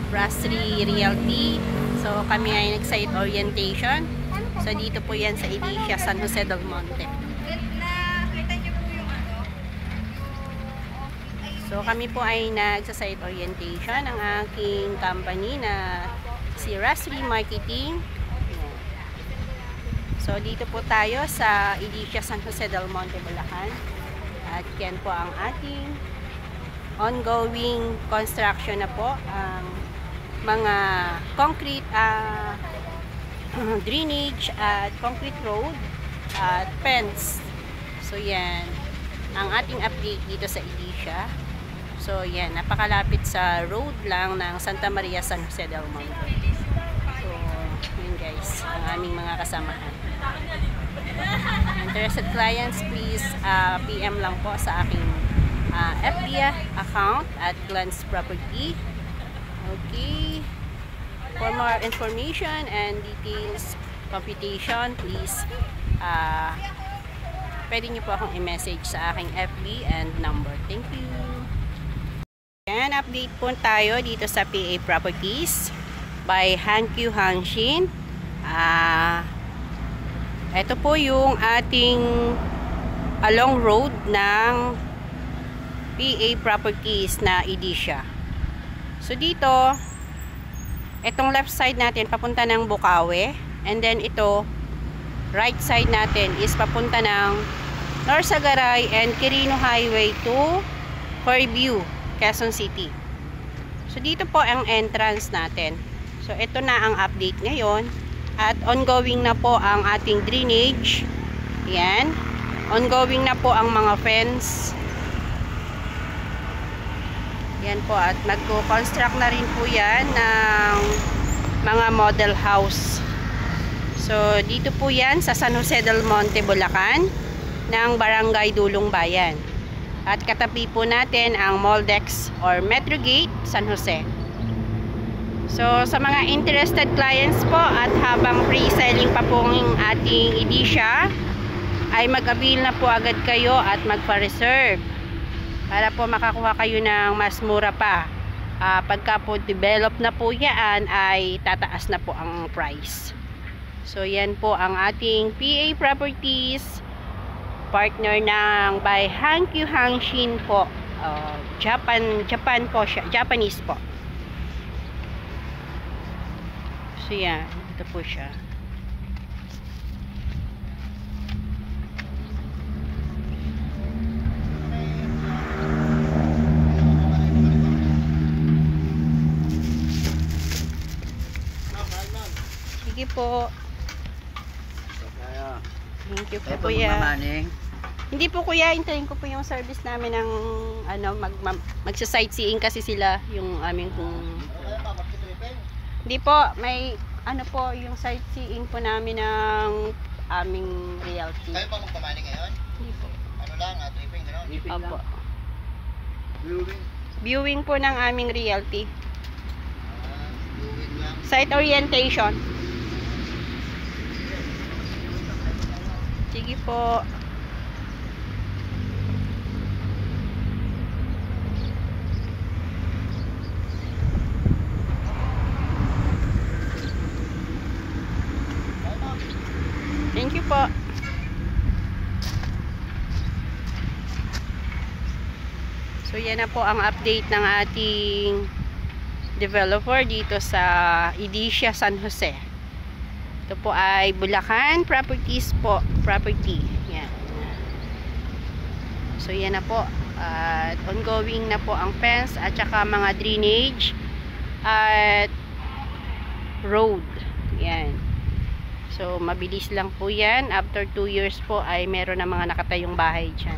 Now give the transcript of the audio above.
Brasserie Realty. So kami ay nag-site orientation. So dito po yan sa Edicia, San Jose del Monte. So kami po ay nag-site orientation ng aking company na si Brasserie Marketing. So dito po tayo sa Edicia, San Jose del Monte, Bulacan. At yan po ang ating ongoing construction na po, ang mga concrete drainage at concrete road at fence. So yan ang ating update dito sa Edicia. So yan, napakalapit sa road lang ng Santa Maria, San Jose del Monte. So yun guys, ang aming mga kasamahan. Interested clients, please PM lang po sa aking FB account at Glance Property. Okay. For more information and details, computation, please pwede nyo po akong i-message sa aking FB and number. Thank you. Yan, update po tayo dito sa PA Properties by Hankyu Hanshin. Ito po yung ating along road ng PA Properties na Edicia. So dito, itong left side natin papunta ng Bukawi, and then ito right side natin is papunta ng Norsagaray and Quirino Highway to Fairview, Quezon City. So dito po ang entrance natin. So ito na ang update ngayon. At ongoing na po ang ating drainage. Yan. Ongoing na po ang mga fence. Yan po. At magko-construct na rin po yan ng mga model house. So, dito po yan sa San Jose del Monte, Bulacan, ng Barangay Dulong Bayan. At katabi po natin ang Moldex or Metro Gate, San Jose. So, sa mga interested clients po at habang pre-selling pa po ng ating Edicia, ay mag-avail na po agad kayo at magpa-reserve para po makakuha kayo ng mas mura pa. Pagka po develop na po yan, ay tataas na po ang price. So, yan po ang ating PA Properties, partner ng by Hankyu Hanshin po. Japan po siya, Japanese po. So yan, ito po siya. Sige po. Thank you po kuya. Hindi po kuya, hintayin ko po yung service namin ng magsa-sightseeing kasi sila yung aming Hindi po, may po yung sightseeing po namin ng aming realty. Kayo pa magpamani ngayon? Hindi po. Ano lang, tripping gano'n? Opo. Viewing? Viewing po ng aming realty. Viewing lang. Site orientation. Sige po. Thank you po. So yan na po ang update ng ating developer dito sa Edicia, San Jose. Ito po ay Bulacan Properties po, property. Yan. So yan na po. At ongoing na po ang fence at saka mga drainage at road. Yan. So, mabilis lang po yan. After 2 years po ay meron na mga nakatayong bahay dyan.